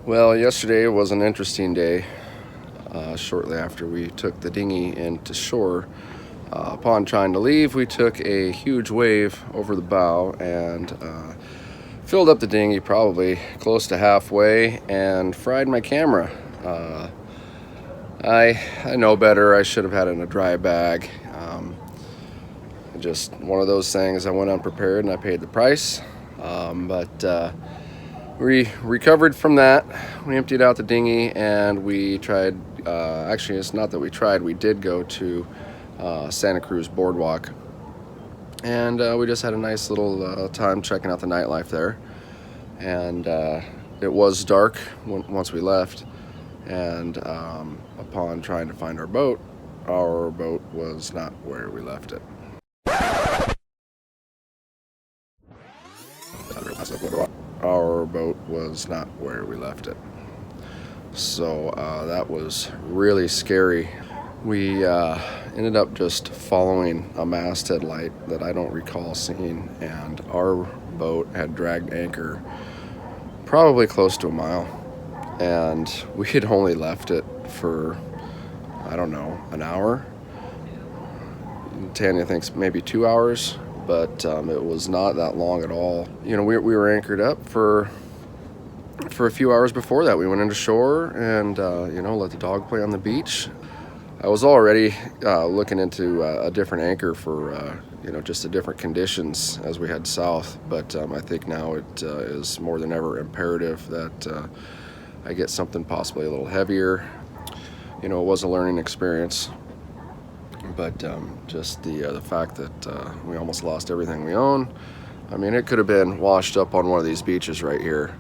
Well, yesterday was an interesting day. Shortly after we took the dinghy into shore, upon trying to leave, we took a huge wave over the bow and filled up the dinghy probably close to halfway and fried my camera. I know better. I should have had it in a dry bag. Just one of those things. I went unprepared and I paid the price. But we recovered from that. We emptied out the dinghy and we tried, actually it's not that we tried, we did go to Santa Cruz boardwalk. And we just had a nice little time checking out the nightlife there. And it was dark once we left. And upon trying to find our boat was not where we left it. Our boat was not where we left it. So that was really scary. We ended up just following a masthead light that I don't recall seeing, and our boat had dragged anchor probably close to a mile, and we had only left it for, I don't know, an hour. Tanya thinks maybe 2 hours. But it was not that long at all. You know, we were anchored up for a few hours before that. We went into shore and, let the dog play on the beach. I was already looking into a different anchor for, just the different conditions as we head south. But I think now it is more than ever imperative that I get something possibly a little heavier. You know, it was a learning experience. But just the fact that we almost lost everything we own. I mean, it could have been washed up on one of these beaches right here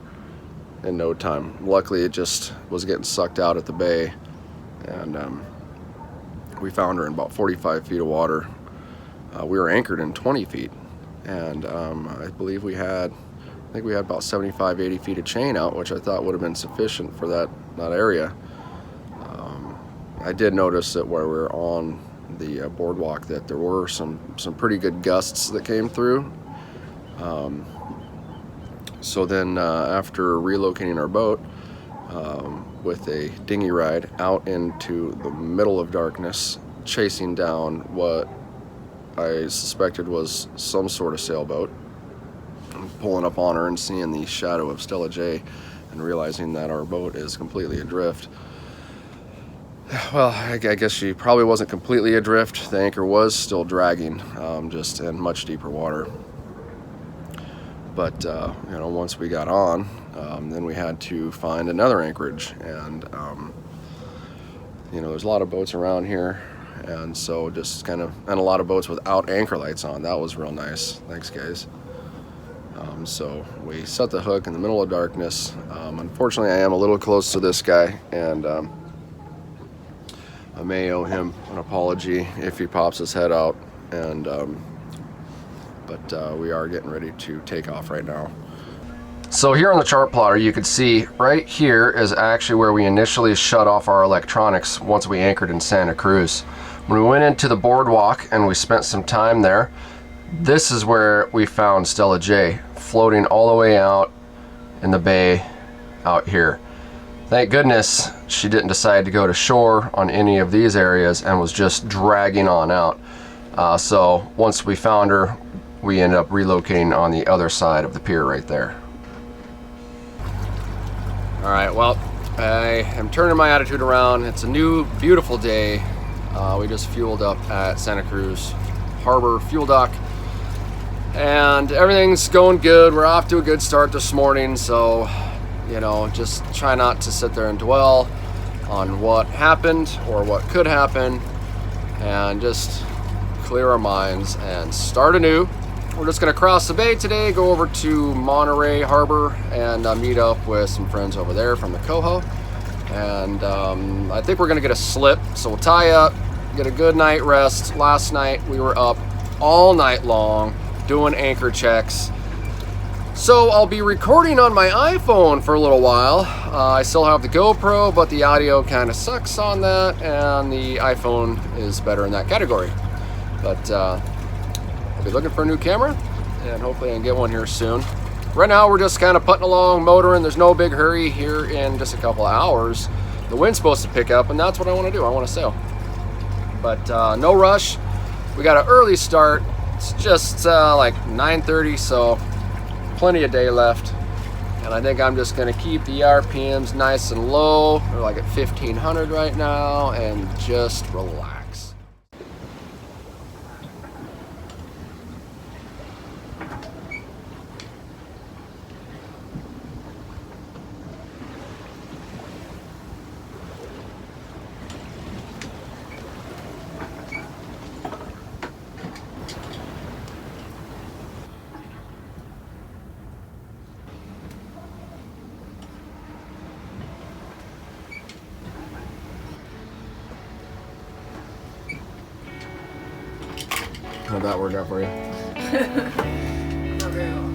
in no time. Luckily, it just was getting sucked out at the bay, and we found her in about 45 feet of water. We were anchored in 20 feet, and I believe we had about 75, 80 feet of chain out, which I thought would have been sufficient for that area. I did notice that where we were on the boardwalk that there were some pretty good gusts that came through. So then after relocating our boat with a dinghy ride out into the middle of darkness, chasing down what I suspected was some sort of sailboat, pulling up on her and seeing the shadow of Stella J and realizing that our boat is completely adrift. Well, I guess she probably wasn't completely adrift. The anchor was still dragging, just in much deeper water. But, once we got on, then we had to find another anchorage. And, there's a lot of boats around here. And so and a lot of boats without anchor lights on. That was real nice. Thanks, guys. So we set the hook in the middle of darkness. Unfortunately, I am a little close to this guy, and I may owe him an apology if he pops his head out, and but we are getting ready to take off right now. So here on the chart plotter, you can see right here is actually where we initially shut off our electronics once we anchored in Santa Cruz. When we went into the boardwalk and we spent some time there, this is where we found Stella J floating all the way out in the bay out here. Thank goodness she didn't decide to go to shore on any of these areas and was just dragging on out. So once we found her, we ended up relocating on the other side of the pier right there. All right, well, I am turning my attitude around. It's a new, beautiful day. We just fueled up at Santa Cruz Harbor fuel dock. And everything's going good. We're off to a good start this morning, so just try not to sit there and dwell on what happened or what could happen, and just clear our minds and start anew. We're just going to cross the bay today, go over to Monterey Harbor, and meet up with some friends over there from the Coho. And I think we're going to get a slip, so we'll tie up, get a good night rest. Last night we were up all night long doing anchor checks. So I'll be recording on my iPhone for a little while. I still have the GoPro, but the audio kind of sucks on that, and the iPhone is better in that category. But I'll be looking for a new camera, and hopefully I can get one here soon. Right now we're just kind of putting along, motoring. There's no big hurry here. In just a couple of hours the wind's supposed to pick up, and that's what I want to do. I want to sail, but no rush. We got an early start. It's just like 9:30, so plenty of day left, and I think I'm just going to keep the RPMs nice and low. They're like at 1500 right now, and just relax. How'd that work out for you? Not very well.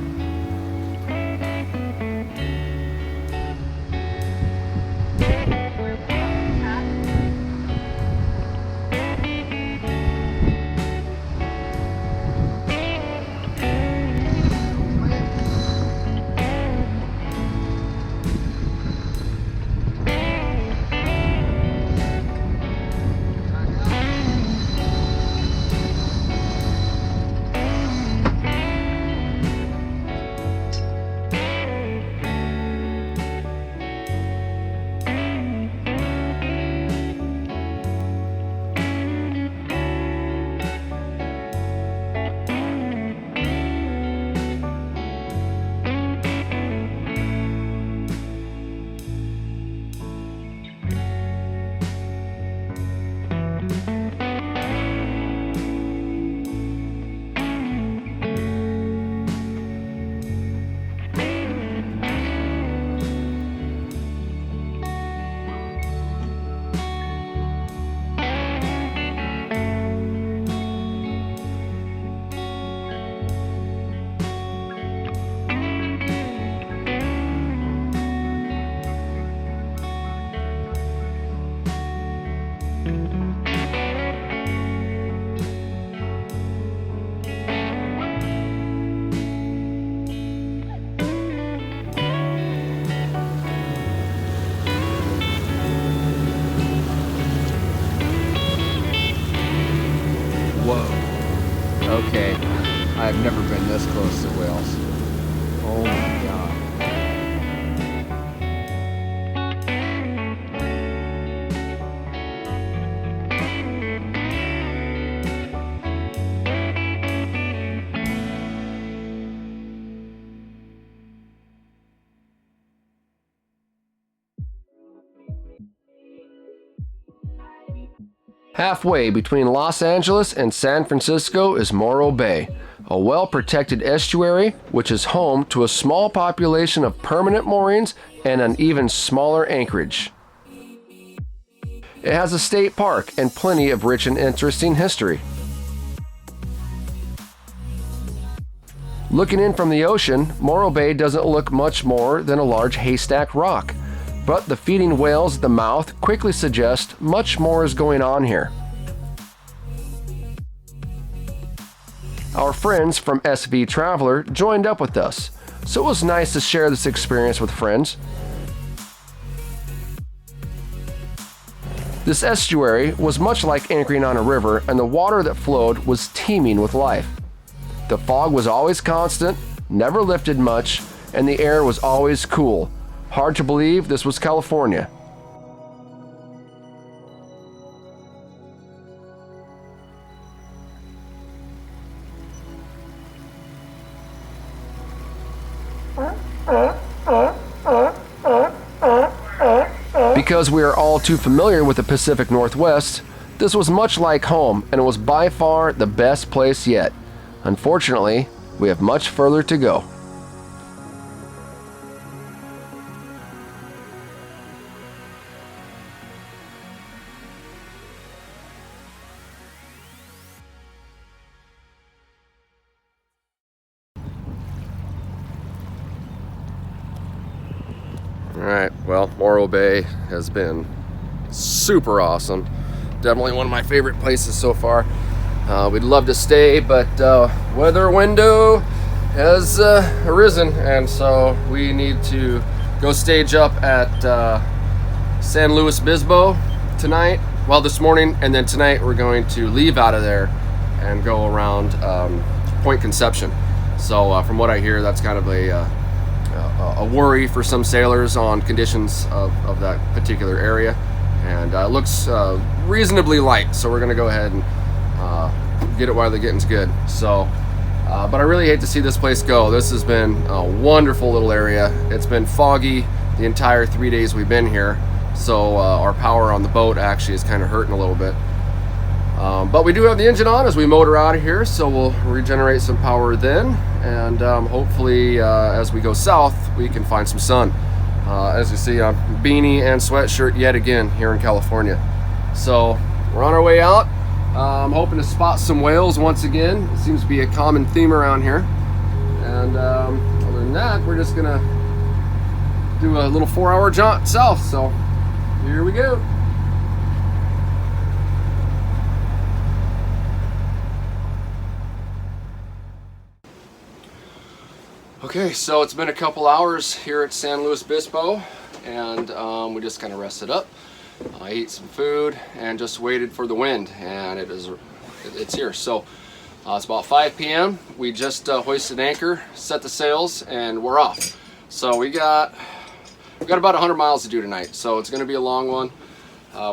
Whoa. Okay. I've never been this close to whales. Oh my god. Halfway between Los Angeles and San Francisco is Morro Bay, a well-protected estuary which is home to a small population of permanent moorings and an even smaller anchorage. It has a state park and plenty of rich and interesting history. Looking in from the ocean, Morro Bay doesn't look much more than a large haystack rock. But the feeding whales at the mouth quickly suggest much more is going on here. Our friends from SV Traveler joined up with us, so it was nice to share this experience with friends. This estuary was much like anchoring on a river, and the water that flowed was teeming with life. The fog was always constant, never lifted much, and the air was always cool. Hard to believe this was California. because we are all too familiar with the Pacific Northwest, this was much like home, and it was by far the best place yet. Unfortunately, we have much further to go. Alright, well, Morro Bay has been super awesome. Definitely one of my favorite places so far. We'd love to stay, but weather window has arisen, and so we need to go stage up at San Luis Obispo tonight, well, this morning, and then tonight we're going to leave out of there and go around Point Conception. So from what I hear, that's kind of a worry for some sailors on conditions of that particular area, and it looks reasonably light, so we're going to go ahead and get it while the getting's good. So but I really hate to see this place go. This has been a wonderful little area. It's been foggy the entire 3 days we've been here, so our power on the boat actually is kind of hurting a little bit, but we do have the engine on as we motor out of here, so we'll regenerate some power then, and hopefully as we go south we can find some sun. As you see, I'm beanie and sweatshirt yet again here in California. So we're on our way out. I'm hoping to spot some whales once again. It seems to be a common theme around here. And other than that, we're just gonna do a little 4-hour jaunt south. So here we go. Okay, so it's been a couple hours here at San Luis Obispo, and we just kind of rested up. I ate some food and just waited for the wind, and it's here. So it's about 5 p.m. We just hoisted anchor, set the sails, and we're off. So we got about 100 miles to do tonight, so it's going to be a long one.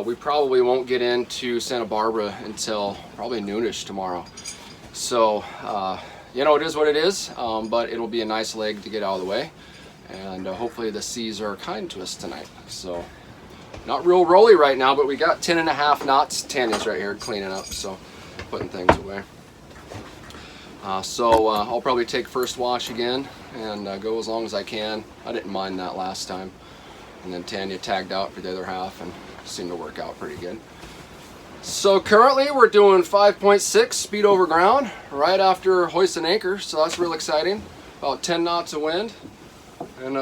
We probably won't get into Santa Barbara until probably noonish tomorrow. So you know, it is what it is, but it'll be a nice leg to get out of the way, and hopefully the seas are kind to us tonight. So not real rolly right now, but we got 10.5 knots. Tanya's right here cleaning up, so putting things away. So I'll probably take first watch again and go as long as I can. I didn't mind that last time, and then Tanya tagged out for the other half and seemed to work out pretty good. So currently we're doing 5.6 speed over ground right after hoisting anchor, so that's real exciting. About 10 knots of wind, and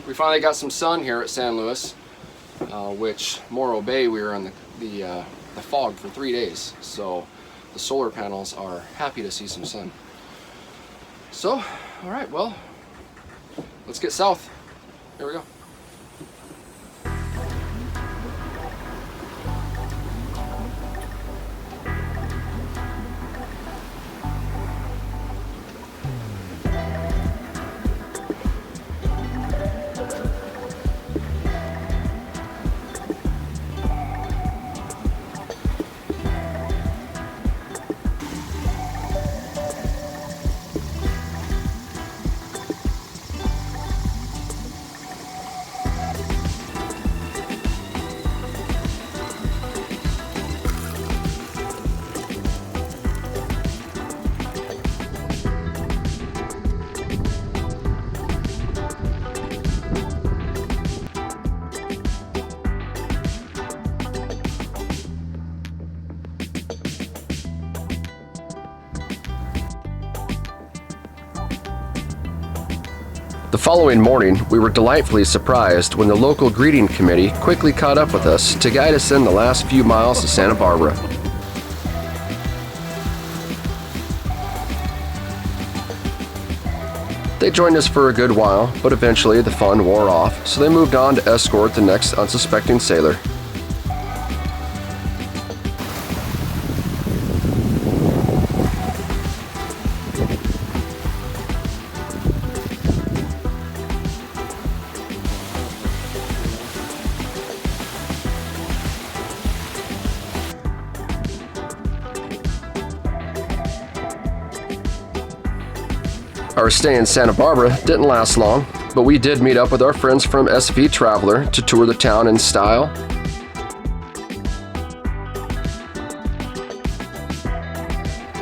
we finally got some sun here at San Luis, which Morro Bay we were in the fog for 3 days, so the solar panels are happy to see some sun. So, all right, well, let's get south. Here we go. The following morning, we were delightfully surprised when the local greeting committee quickly caught up with us to guide us in the last few miles to Santa Barbara. They joined us for a good while, but eventually the fun wore off, so they moved on to escort the next unsuspecting sailor. Our stay in Santa Barbara didn't last long. but we did meet up with our friends from SV Traveler to tour the town in style.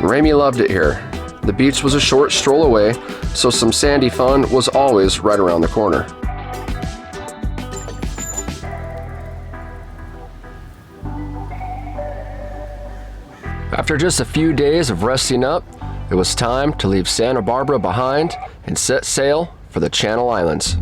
Ramey loved it here. The beach was a short stroll away, so some sandy fun was always right around the corner. After just a few days of resting up, it was time to leave Santa Barbara behind and set sail for the Channel Islands.